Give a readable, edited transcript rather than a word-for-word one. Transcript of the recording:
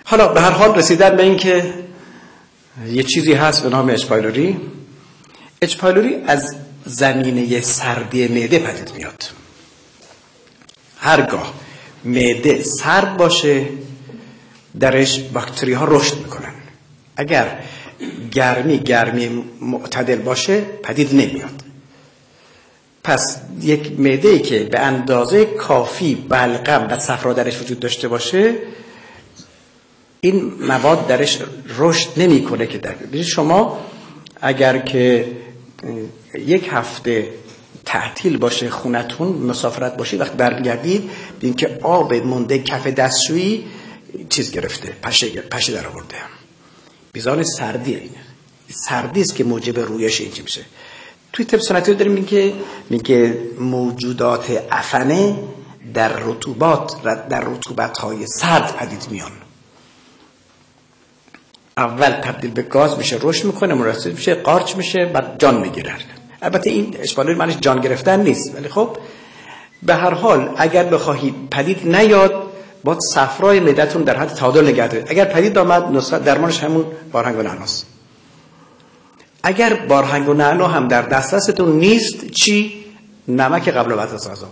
حالا به هر حال رسیدن به این که یه چیزی هست به نام اچ پایلوری. اچ پایلوری از زمینه سردی معده پدید میاد. هرگاه معده سرد باشه درش باکتری ها رشد میکنن. اگر گرمی معتدل باشه پدید نمیاد. پس یک معده‌ای که به اندازه کافی بلغم و صفرا درش وجود داشته باشه این مواد درش رشد نمیکنه. که در شما اگر که یک هفته تعطیل باشه خونتون مسافرت باشید وقتی برگردید ببین که آب مونده کف دستشویی چیز گرفته پشه در آورده. میزان سردی اینه. سردی است که موجب رویش اینجا میشه. توی طب سنتی داریم میگه موجودات عفنه در رطوبت‌های سرد پدید میان. اول تبدیل به گاز میشه، رشد میکنه، مرسل میشه، قارچ میشه، بعد جان میگیره. البته این اچ پایلوری معنیش جان گرفتن نیست، ولی خب به هر حال اگر بخواهید پدید نیاد باید صفرای معدتون در حد تعادل نگه دارید. اگر پدید آمد نسخه درمانش همون بارهنگ و نعناست. اگر بارهنگ و نعنا هم در دسترستون نیست چی؟ نمک قبل و بعد از غذا.